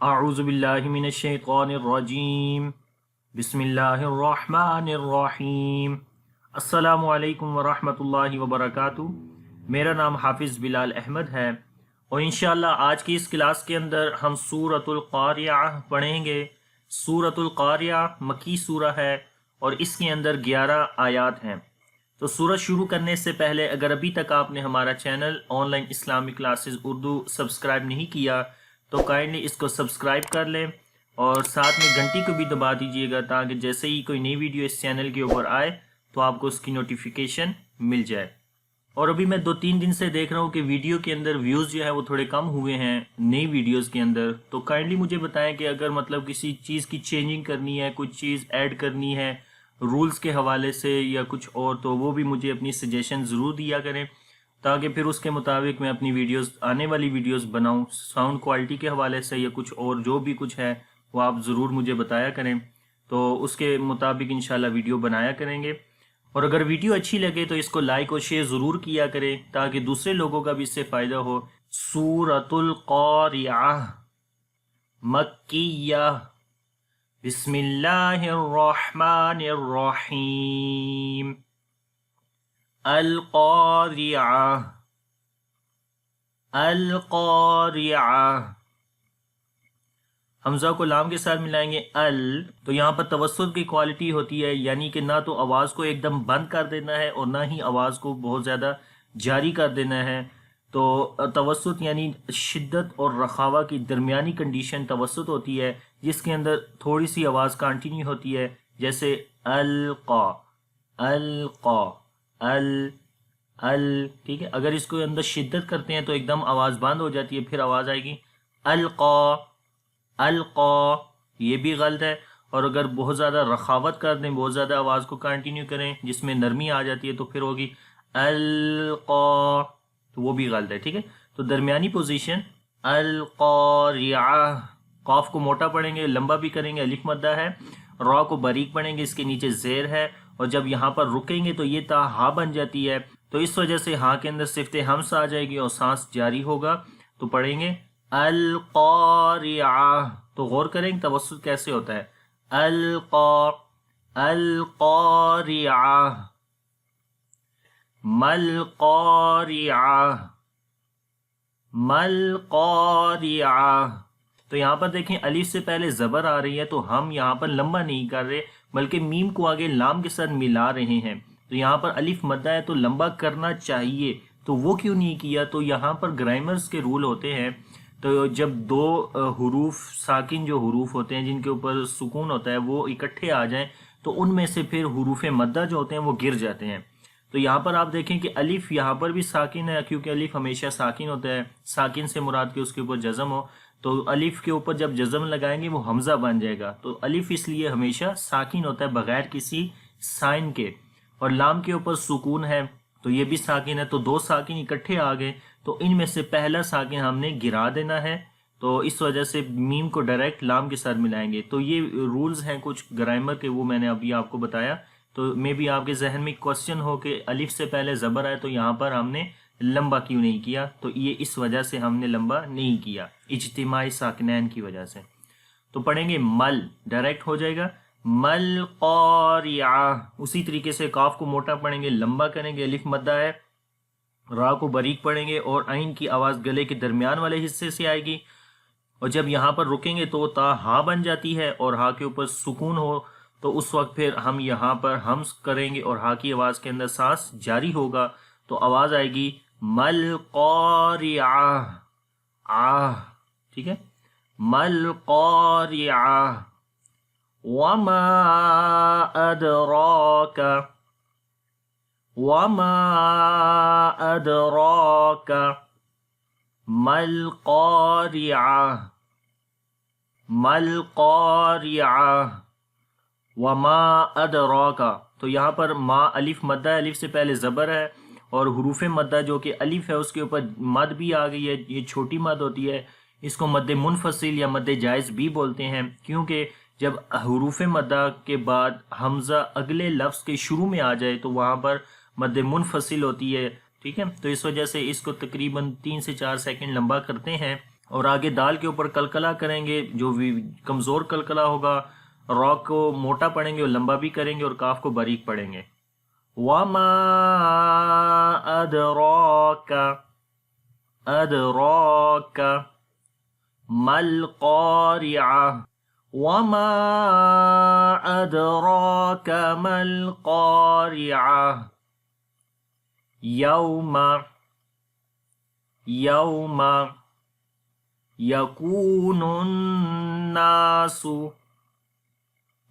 اعوذ باللہ من الشیطان الرجیم بسم اللہ الرحمن الرحیم۔ السلام علیکم ورحمۃ اللہ وبرکاتہ۔ میرا نام حافظ بلال احمد ہے اور انشاءاللہ آج کی اس کلاس کے اندر ہم سورۃ القاریعہ پڑھیں گے۔ سورۃ القاریعہ مکی سورہ ہے اور اس کے اندر 11 آیات ہیں۔ تو سورہ شروع کرنے سے پہلے اگر ابھی تک آپ نے ہمارا channel on line Islamic classes Urdu subscribe نہیں کیا تو کائنڈلی اس کو سبسکرائب کر لیں اور ساتھ میں گھنٹی کو بھی دبا دیجیے گا تاکہ جیسے ہی کوئی نئی ویڈیو اس چینل کے اوپر آئے تو آپ کو اس کی نوٹیفیکیشن مل جائے۔ اور ابھی میں 2-3 دن سے دیکھ رہا ہوں کہ ویڈیو کے اندر ویوز جو ہے وہ تھوڑے کم ہوئے ہیں نئی ویڈیوز کے اندر، تو کائنڈلی مجھے بتائیں کہ اگر مطلب کسی چیز کی چینجنگ کرنی ہے، کچھ چیز ایڈ کرنی ہے رولز کے حوالے سے یا کچھ اور، تو وہ بھی مجھے اپنی سجیشن ضرور دیا کریں تاکہ پھر اس کے مطابق میں اپنی ویڈیوز آنے والی ویڈیوز بناؤں۔ ساؤنڈ کوالٹی کے حوالے سے یا کچھ اور جو بھی کچھ ہے وہ آپ ضرور مجھے بتایا کریں، تو اس کے مطابق انشاءاللہ ویڈیو بنایا کریں گے۔ اور اگر ویڈیو اچھی لگے تو اس کو لائک اور شیئر ضرور کیا کریں تاکہ دوسرے لوگوں کا بھی اس سے فائدہ ہو۔ سورۃ القاریعہ مکیہ، بسم اللہ الرحمن الرحیم۔ القاریعہ القاریعہ، حمزہ کو لام کے ساتھ ملائیں گے تو یہاں پر توسط کی کوالٹی ہوتی ہے، یعنی کہ نہ تو آواز کو ایک دم بند کر دینا ہے اور نہ ہی آواز کو بہت زیادہ جاری کر دینا ہے۔ تو توسط یعنی شدت اور رخاوہ کی درمیانی کنڈیشن توسط ہوتی ہے، جس کے اندر تھوڑی سی آواز کنٹینیو ہوتی ہے، جیسے القا القا ٹھیک ہے۔ اگر اس کو اندر شدت کرتے ہیں تو ایک دم آواز بند ہو جاتی ہے، پھر آواز آئے گی القا القا، یہ بھی غلط ہے۔ اور اگر بہت زیادہ رخاوت کر دیں، بہت زیادہ آواز کو کنٹینیو کریں جس میں نرمی آ جاتی ہے تو پھر ہوگی القا، تو وہ بھی غلط ہے، ٹھیک ہے۔ تو درمیانی پوزیشن القاریعہ، قاف کو موٹا پڑھیں گے، لمبا بھی کریں گے، الف مدہ ہے، را کو باریک پڑھیں گے، اس کے نیچے زیر ہے، اور جب یہاں پر رکیں گے تو یہ تا ہا بن جاتی ہے، تو اس وجہ سے ہاں کے اندر صفت ہمس آ جائے گی اور سانس جاری ہوگا، تو پڑھیں گے القاریعہ۔ تو غور کریں کہ توسط کیسے ہوتا ہے، القاریعہ ملقاریعہ ملقاریعہ۔ تو یہاں پر دیکھیں الف سے پہلے زبر آ رہی ہے تو ہم یہاں پر لمبا نہیں کر رہے بلکہ میم کو آگے لام کے ساتھ ملا رہے ہیں، تو یہاں پر الف مدہ ہے تو لمبا کرنا چاہیے، تو وہ کیوں نہیں کیا؟ تو یہاں پر گرامرز کے رول ہوتے ہیں، تو جب دو حروف ساکن جو حروف ہوتے ہیں جن کے اوپر سکون ہوتا ہے وہ اکٹھے آ جائیں تو ان میں سے پھر حروف مدہ جو ہوتے ہیں وہ گر جاتے ہیں۔ تو یہاں پر آپ دیکھیں کہ الف یہاں پر بھی ساکن ہے، کیونکہ الف ہمیشہ ساکن ہوتا ہے، ساکن سے مراد کہ اس کے اوپر جزم ہو، تو الف کے اوپر جب جزم لگائیں گے وہ حمزہ بن جائے گا، تو الف اس لیے ہمیشہ ساکن ہوتا ہے بغیر کسی سائن کے، اور لام کے اوپر سکون ہے تو یہ بھی ساکن ہے، تو دو ساکن اکٹھے آ گئے تو ان میں سے پہلا ساکن ہم نے گرا دینا ہے، تو اس وجہ سے میم کو ڈائریکٹ لام کے ساتھ ملائیں گے۔ تو یہ رولز ہیں کچھ گرامر کے، وہ میں نے ابھی آپ کو بتایا، تو میں بھی آپ کے ذہن میں کوسچن ہو کہ الف سے پہلے زبر آئے تو یہاں پر ہم نے لمبا کیوں نہیں کیا؟ تو یہ اس وجہ سے ہم نے لمبا نہیں کیا، اجتماعی ساکنین کی وجہ سے۔ تو پڑھیں گے مل، ڈائریکٹ ہو جائے گا مل قاریعہ، اسی طریقے سے کاف کو موٹا پڑھیں گے، لمبا کریں گے، الف مدہ ہے، را کو باریک پڑھیں گے اور عین کی آواز گلے کے درمیان والے حصے سے آئے گی، اور جب یہاں پر رکیں گے تو تا ہا بن جاتی ہے اور ہا کے اوپر سکون ہو تو اس وقت پھر ہم یہاں پر ہمس کریں گے اور ہا کی آواز کے اندر سانس جاری ہوگا تو آواز آئے گی مل قاریعہ ٹھیک ہے، مل قاریعہ وما ادراک وما ادراک مل قاریعہ مل قاریعہ وما ادراک۔ تو یہاں پر ما الف مدہ ہے، الف سے پہلے زبر ہے، اور حروف مدہ جو کہ الف ہے اس کے اوپر مد بھی آ گئی ہے، یہ چھوٹی مد ہوتی ہے، اس کو مد منفصل یا مد جائز بھی بولتے ہیں، کیونکہ جب حروف مدہ کے بعد حمزہ اگلے لفظ کے شروع میں آ جائے تو وہاں پر مد منفصل ہوتی ہے، ٹھیک ہے۔ تو اس وجہ سے اس کو تقریباً 3 سے 4 سیکنڈ لمبا کرتے ہیں اور آگے دال کے اوپر قلقلہ کریں گے، جو بھی کمزور قلقلہ ہوگا را کو موٹا پڑھیں گے اور لمبا بھی کریں گے، اور کاف کو باریک پڑھیں گے۔ وما ادراک، ادراک ما القارعہ، وما ادراک ما القارعہ، یوم، یوم یکون الناس،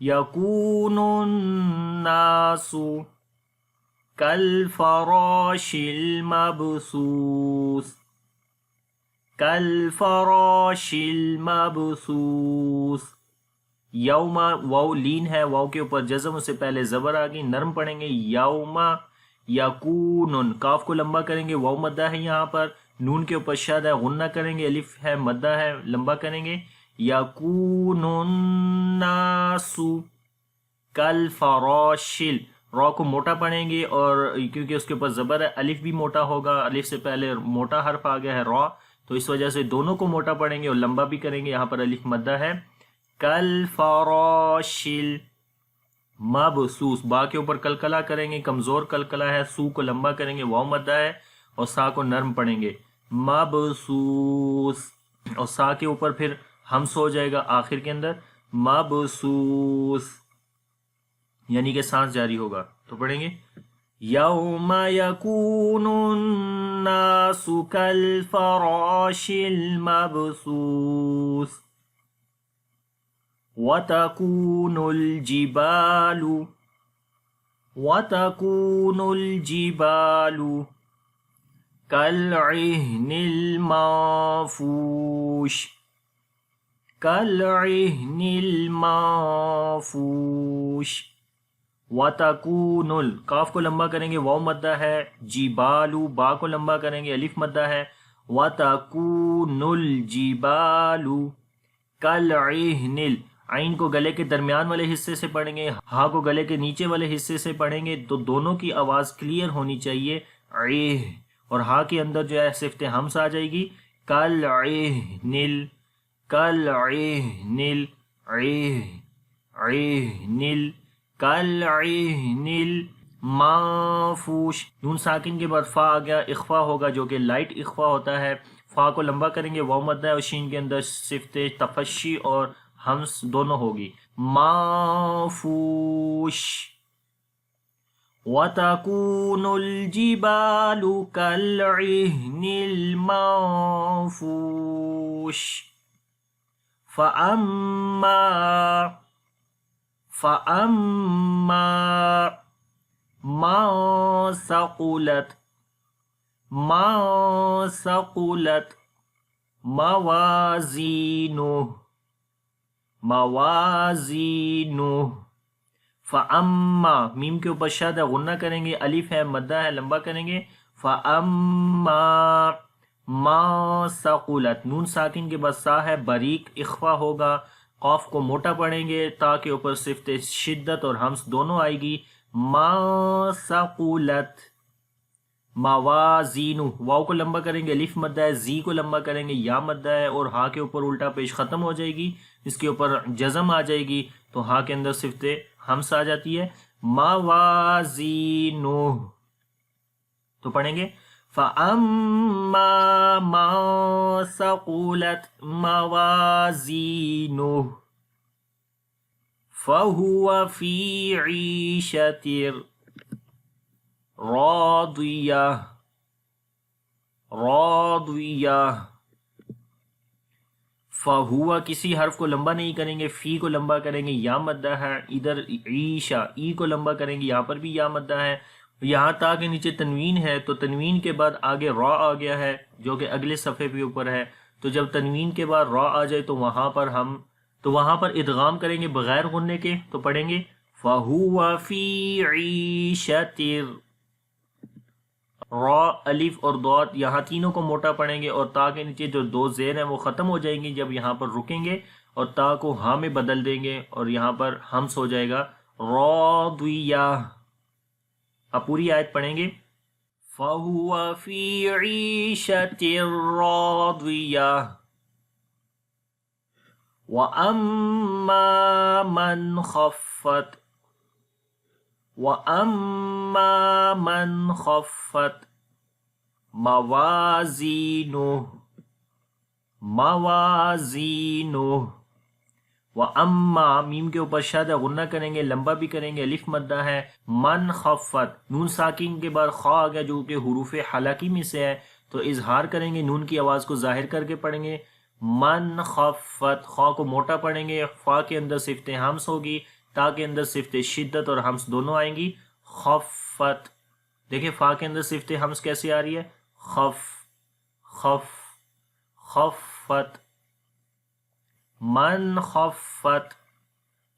یکون الناس کالفراش المبثوث، کالفراش المبثوث۔ یوم واو لین ہے، واو کے اوپر جزم، اس سے پہلے زبر آ گئی، نرم پڑھیں گے۔ یوم یکون، کاف کو لمبا کریں گے، واو مدہ ہے یہاں پر، نون کے اوپر شد ہے، غنہ کریں گے، الف ہے مدہ ہے، لمبا کریں گے۔ یکون الناس کالفراشل، را کو موٹا پڑھیں گے، اور کیونکہ اس کے اوپر زبر ہے الف بھی موٹا ہوگا، الف سے پہلے موٹا حرف آ گیا ہے را، تو اس وجہ سے دونوں کو موٹا پڑھیں گے اور لمبا بھی کریں گے، یہاں پر الف مدہ ہے۔ کالفراشل مبثوث، با کے اوپر قلقلہ کریں گے، کمزور قلقلہ ہے، سو کو لمبا کریں گے، واو مدہ ہے، اور سا کو نرم پڑھیں گے، مبثوث، اور سا کے اوپر پھر ہمس ہو جائے گا آخر کے اندر، مبثوث، یعنی کہ سانس جاری ہوگا، تو پڑھیں گے یوم یکون الناس کالفراش المبثوث، وَتَكُونُ الْجِبَالُ، وَتَكُونُ الْجِبَالُ كَالْعِهْنِ الْمَنفُوشِ، كَالْعِهْنِ الْمَنفُوشِ۔ وَتَكُونُ کاف کو لمبا کریں گے، واو مدہ ہے، جِبَالُ با کو لمبا کریں گے، الف مدہ ہے، وَتَكُونُ الْجِبَالُ كَالْعِهْنِ، عین کو گلے کے درمیان والے حصے سے پڑھیں گے، ہاں کو گلے کے نیچے والے حصے سے پڑھیں گے، تو دونوں کی آواز کلیئر ہونی چاہیے، عیہ، اور ہاں کے اندر جو ہے صفت ہمس آ جائے گی، کالعہنل، کالعہنل، عیہ، عہنل، کالعہنل منفوش۔ نون ساکن کے بعد فا آ گیا، اخفا ہوگا جو کہ لائٹ اخفا ہوتا ہے، فا کو لمبا کریں گے، واو مدہ ہے، اور شین کے اندر صفت تفشی اور ہمس دونوں ہوگی، منفوش۔ وَتَكُونُ الْجِبَالُ كَالْعِهْنِ الْمَنفُوشِ، فَأَمَّا مَن ثَقُلَتْ، مَن ثَقُلَتْ موازینہ، موازینہ۔ فَأَمَّا میم کے اوپر شد ہے، غنہ کریں گے، الف ہے مدہ ہے، لمبا کریں گے، فَأَمَّا مَن ثَقُلَتْ، نون ساکن کے بعد سا ہے، باریک اخفا ہوگا، قاف کو موٹا پڑھیں گے، تا کے اوپر صفت شدت اور ہمس دونوں آئے گی، مَن ثَقُلَتْ موازینہ، واو کو لمبا کریں گے، الف مدہ ہے، زی کو لمبا کریں گے، یا مدہ ہے، اور ہا کے اوپر الٹا پیش ختم ہو جائے گی، اس کے اوپر جزم آ جائے گی، تو ہا کے اندر صفت ہمس آ جاتی ہے، موازینہ، تو پڑھیں گے فَأَمَّا مَن ثَقُلَتْ موازینہ فَهُوَ فِي عِيشَةٍ راضیہ، راضیہ۔ فَهُوَ کسی حرف کو لمبا نہیں کریں گے، فی کو لمبا کریں گے، یا مدہ ہے، ادھر عیشہ، ای کو لمبا کریں گے، یہاں پر بھی یا مدہ ہے، یہاں تا کے نیچے تنوین ہے، تو تنوین کے بعد آگے را آ گیا ہے جو کہ اگلے صفحے پہ اوپر ہے، تو جب تنوین کے بعد را آ جائے تو وہاں پر ادغام کریں گے بغیر غننے کے، تو پڑھیں گے فَهُوَ فِي عِيشَةٍ، را، الف اور ضاد یہاں تینوں کو موٹا پڑھیں گے، اور تا کے نیچے جو دو زیر ہیں وہ ختم ہو جائیں گی جب یہاں پر رکیں گے، اور تا کو ہاں میں بدل دیں گے، اور یہاں پر ہمس ہو جائے گا، راضیہ۔ اب پوری آیت پڑھیں گے فَهُوَ فِي عِيشَةٍ رَاضِيَةٍ وَأَمَّا مَنْ خَفَّتْ وَأَمَّا مَنْ خَفَّتْ موازینہ موازینہ وَأَمَّا میم کے اوپر شد ہے، غنہ کریں گے، لمبا بھی کریں گے، الف مدہ ہے، من خفت نون ساکن کے بعد خا آ گیا جو کہ حروف حلقی میں سے ہے، تو اظہار کریں گے، نون کی آواز کو ظاہر کر کے پڑھیں گے، من خفت، خا کو موٹا پڑھیں گے، فا کے اندر صفت ہمس ہوگی، تا کے اندر صفت شدت اور ہمس دونوں آئیں گی، خفت، دیکھیں فا کے اندر صفت ہمس کیسے آ رہی ہے، خف خف خفت، من خفت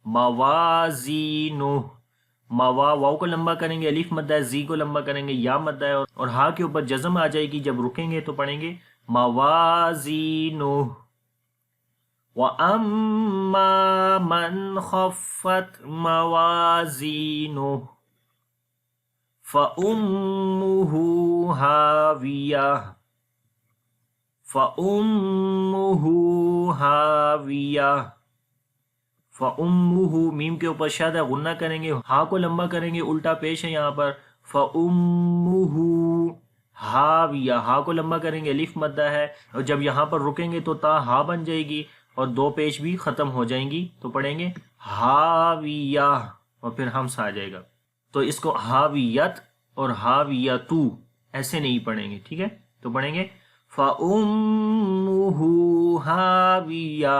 موازینہ، واو کو لمبا کریں گے، الف مدہ ہے، زی کو لمبا کریں گے، یا مدہ ہے، اور ہا کے اوپر جزم آ جائے گی، جب رکیں گے تو پڑھیں گے موازینہ۔ وَأَمَّا مَنْ خَفَّتْ مَوَازِينُهُ فَأُمُّهُ هَاوِيَةٌ فَأُمُّهُ هَاوِيَةٌ فَأُمُّهُ میم کے اوپر شد ہے، غنہ کریں گے، ہا کو لمبا کریں گے، الٹا پیش ہے یہاں پر، فَأُمُّهُ ہاویہ، ہا کو لمبا کریں گے، الف مدہ ہے، اور جب یہاں پر رکیں گے تو تا ہا بن جائے گی اور دو پیش بھی ختم ہو جائیں گی، تو پڑھیں گے ہاویہ، اور پھر ہمس آ جائے گا، تو اس کو ہاویت اور ہاویتو ایسے نہیں پڑھیں گے، ٹھیک ہے، تو پڑھیں گے فَأُمُّهُ ہاویہ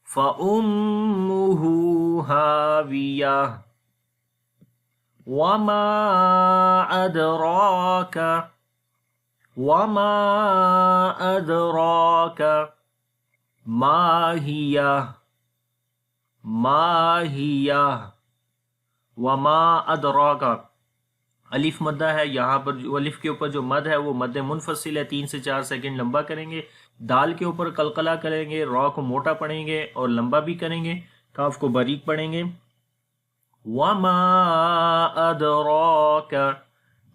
فَأُمُّهُ ہاویہ وَمَا أَدْرَاكَ وَمَا أَدْرَاكَ مَا هِيَ وَمَا أَدْرَاكَ، الف مدہ ہے، یہاں پر الف کے اوپر جو مد ہے وہ مد منفصل ہے، 3 سے 4 سیکنڈ لمبا کریں گے، دال کے اوپر قلقلہ کریں گے، را کو موٹا پڑھیں گے اور لمبا بھی کریں گے، کاف کو باریک پڑھیں گے، وَمَا أَدْرَاكَ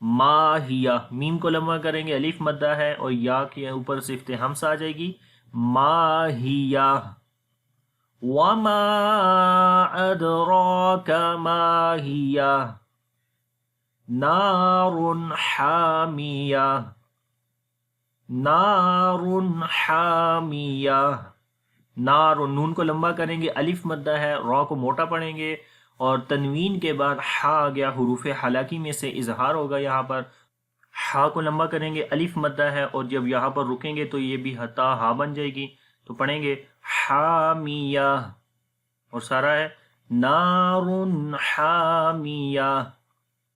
مَا هِيَ، میم کو لمبا کریں گے، الف مدہ ہے، اور یا کے اوپر صفت ہمس آ جائے گی، ما هِيَ وَمَا أَدْرَاكَ مَا هِيَ نَارٌ حَامِيَةٌ نَارٌ حَامِيَةٌ نار، نون کو لمبا کریں گے، الف مدہ ہے، را کو موٹا پڑھیں گے، اور تنوین کے بعد ہا آ گیا، حروف حلقی میں سے اظہار ہوگا، یہاں پر ہا کو لمبا کریں گے، الف مدہ ہے، اور جب یہاں پر رکیں گے تو یہ بھی ہتا ہا بن جائے گی، تو پڑھیں گے حامیہ، اور سارا ہے نار حامیہ